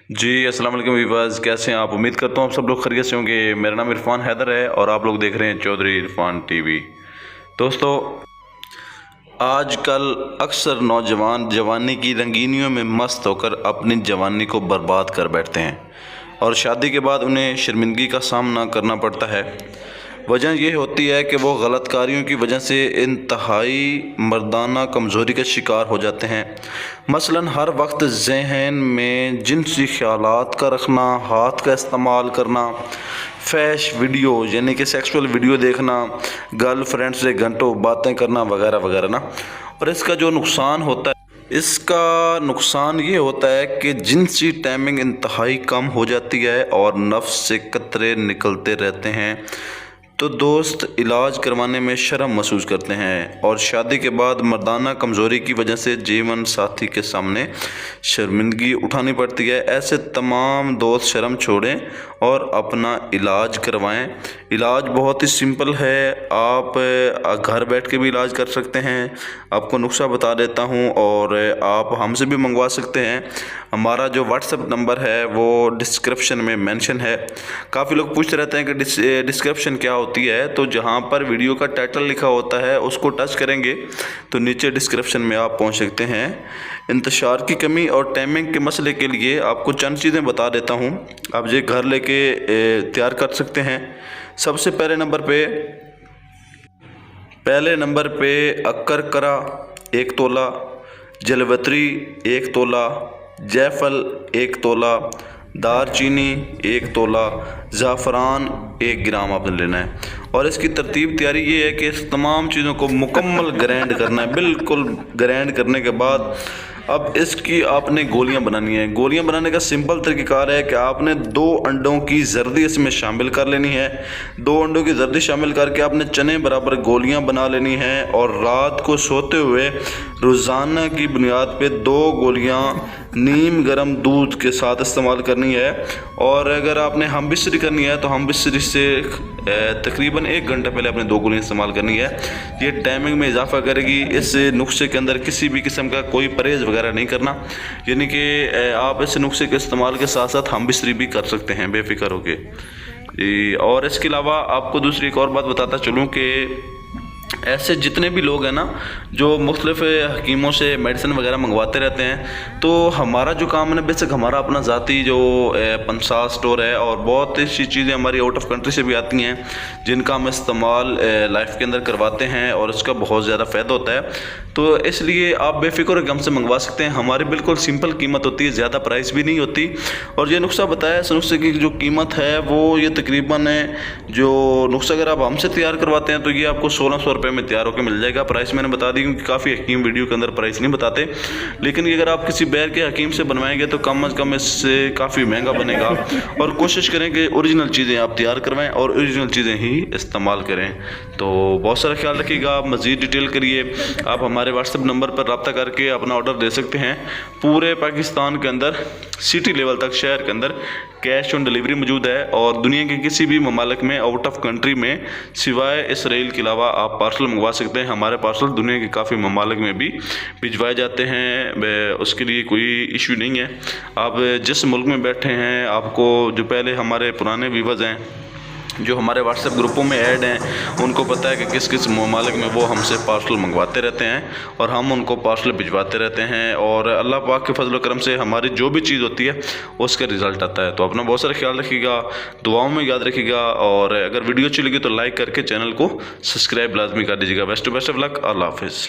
जी अस्सलाम वालेकुम वीवर्स, कैसे हैं आप। उम्मीद करता हूँ आप सब लोग खैरियत से होंगे। मेरा नाम इरफान हैदर है और आप लोग देख रहे हैं चौधरी इरफान टीवी। दोस्तों, आजकल अक्सर नौजवान जवानी की रंगीनियों में मस्त होकर अपनी जवानी को बर्बाद कर बैठते हैं और शादी के बाद उन्हें शर्मिंदगी का सामना करना पड़ता है। वजह ये होती है कि वो गलत कारियों की वजह से इंतहाई मर्दाना कमज़ोरी का शिकार हो जाते हैं। मसलन हर वक्त जहन में जिनसी ख्यालात का रखना, हाथ का इस्तेमाल करना, फैश वीडियो यानी कि सेक्सुअल वीडियो देखना, गर्लफ्रेंड से घंटों बातें करना वगैरह वगैरह ना। और इसका जो नुकसान होता है, इसका नुकसान ये होता है कि जिनसी टाइमिंग इंतहाई कम हो जाती है और नफ्स से कतरे निकलते रहते हैं। तो दोस्त इलाज करवाने में शर्म महसूस करते हैं और शादी के बाद मर्दाना कमज़ोरी की वजह से जीवन साथी के सामने शर्मिंदगी उठानी पड़ती है। ऐसे तमाम दोस्त शर्म छोड़ें और अपना इलाज करवाएं। इलाज बहुत ही सिंपल है, आप घर बैठ के भी इलाज कर सकते हैं। आपको नुस्खा बता देता हूं और आप हमसे भी मंगवा सकते हैं। हमारा जो व्हाट्सएप नंबर है वो डिस्क्रिप्शन में मेंशन है। काफ़ी लोग पूछते रहते हैं कि डिस्क्रिप्शन क्या होती है। तो जहां पर वीडियो का टाइटल लिखा होता है उसको टच करेंगे तो नीचे डिस्क्रिप्शन में आप पहुंच सकते हैं। इंतशार की कमी और टाइमिंग के मसले के लिए आपको चंद चीज़ें बता देता हूं, आप ये घर लेके तैयार कर सकते हैं। सबसे पहले नंबर पे अक्कर करा 1 तोला, जलवत्री 1 तोला, जायफल 1 तोला, दारचीनी 1 तोला, ज़ाफ़रान 1 ग्राम आपने लेना है। और इसकी तरतीब तैयारी ये है कि इस तमाम चीज़ों को मुकम्मल ग्राइंड करना है। बिल्कुल ग्राइंड करने के बाद अब इसकी आपने गोलियां बनानी है। गोलियां बनाने का सिंपल तरीक़ाकार है कि आपने 2 अंडों की जर्दी इसमें शामिल कर लेनी है। 2 अंडों की जर्दी शामिल करके आपने चने बराबर गोलियां बना लेनी है और रात को सोते हुए रोज़ाना की बुनियाद पे 2 गोलियां नीम गर्म दूध के साथ इस्तेमाल करनी है। और अगर आपने हम बिस्तरी करनी है तो हम बिस्तरी से तकरीबन 1 घंटा पहले आपने 2 गोलियां इस्तेमाल करनी है। ये टाइमिंग में इजाफा करेगी। इस नुस्खे के अंदर किसी भी किस्म का कोई परहेज़ वगैरह नहीं करना, यानी कि आप इस नुस्खे के इस्तेमाल के साथ साथ हम बिस्तरी भी कर सकते हैं बेफिक्र होके। और इसके अलावा आपको दूसरी एक और बात बताता चलूँ कि ऐसे जितने भी लोग हैं ना जो मुख्तलिफ हकीमों से मेडिसिन वगैरह मंगवाते रहते हैं, तो हमारा जो काम है ना, बेशक हमारा अपना ज़ाती जो पंसार स्टोर है और बहुत सी चीज़ें हमारी आउट ऑफ कंट्री से भी आती हैं जिनका हम इस्तेमाल लाइफ के अंदर करवाते हैं और इसका बहुत ज़्यादा फ़ायदा होता है। तो इसलिए आप बेफिक्र होकर हमसे मंगवा सकते हैं। हमारी बिल्कुल सिंपल कीमत होती है, ज़्यादा प्राइस भी नहीं होती। और ये नुस्खा बताया, इस नुस्खे की जो कीमत है वो ये तकरीबन जो नुस्खा अगर आप हमसे तैयार करवाते हैं तो ये आपको 1600 रुपये में तैयार होकर मिल जाएगा। प्राइस मैंने बता दी क्योंकि काफ़ी हकीम वीडियो के अंदर प्राइस नहीं बताते, लेकिन ये अगर आप किसी बैर के हकीम से बनवाएंगे तो कम अज़ कम इससे काफ़ी महंगा बनेगा। और कोशिश करें कि ओरिजिनल चीज़ें आप तैयार करवाएं और ओरिजिनल चीज़ें ही इस्तेमाल करें। तो बहुत सारा ख्याल रखिएगा। आप मज़ीद डिटेल करिए, आप हमारे व्हाट्सएप नंबर पर रब्ता करके अपना ऑर्डर दे सकते हैं। पूरे पाकिस्तान के अंदर सिटी लेवल तक, शहर के अंदर कैश ऑन डिलीवरी मौजूद है और दुनिया के किसी भी ममालिक में, आउट ऑफ कंट्री में, सिवाय इसराइल के अलावा आप पार्सल मंगवा सकते हैं। हमारे पार्सल दुनिया के काफ़ी ममालिक में भी भिजवाए जाते हैं, उसके लिए कोई इशू नहीं है। आप जिस मुल्क में बैठे हैं, आपको जो पहले हमारे पुराने व्यूवर्स हैं जो हमारे व्हाट्सएप ग्रुपों में ऐड हैं, उनको पता है कि किस किस ममालिक में वो हमसे पार्सल मंगवाते रहते हैं और हम उनको पार्सल भिजवाते रहते हैं। और अल्लाह पाक के फजल करम से हमारी जो भी चीज़ होती है उसका रिज़ल्ट आता है। तो अपना बहुत सारा ख्याल रखिएगा, दुआओं में याद रखिएगा और अगर वीडियो अच्छी लगी तो लाइक करके चैनल को सब्सक्राइब लाजमी कर दीजिएगा। Best of luck. अल्लाह हाफिज़।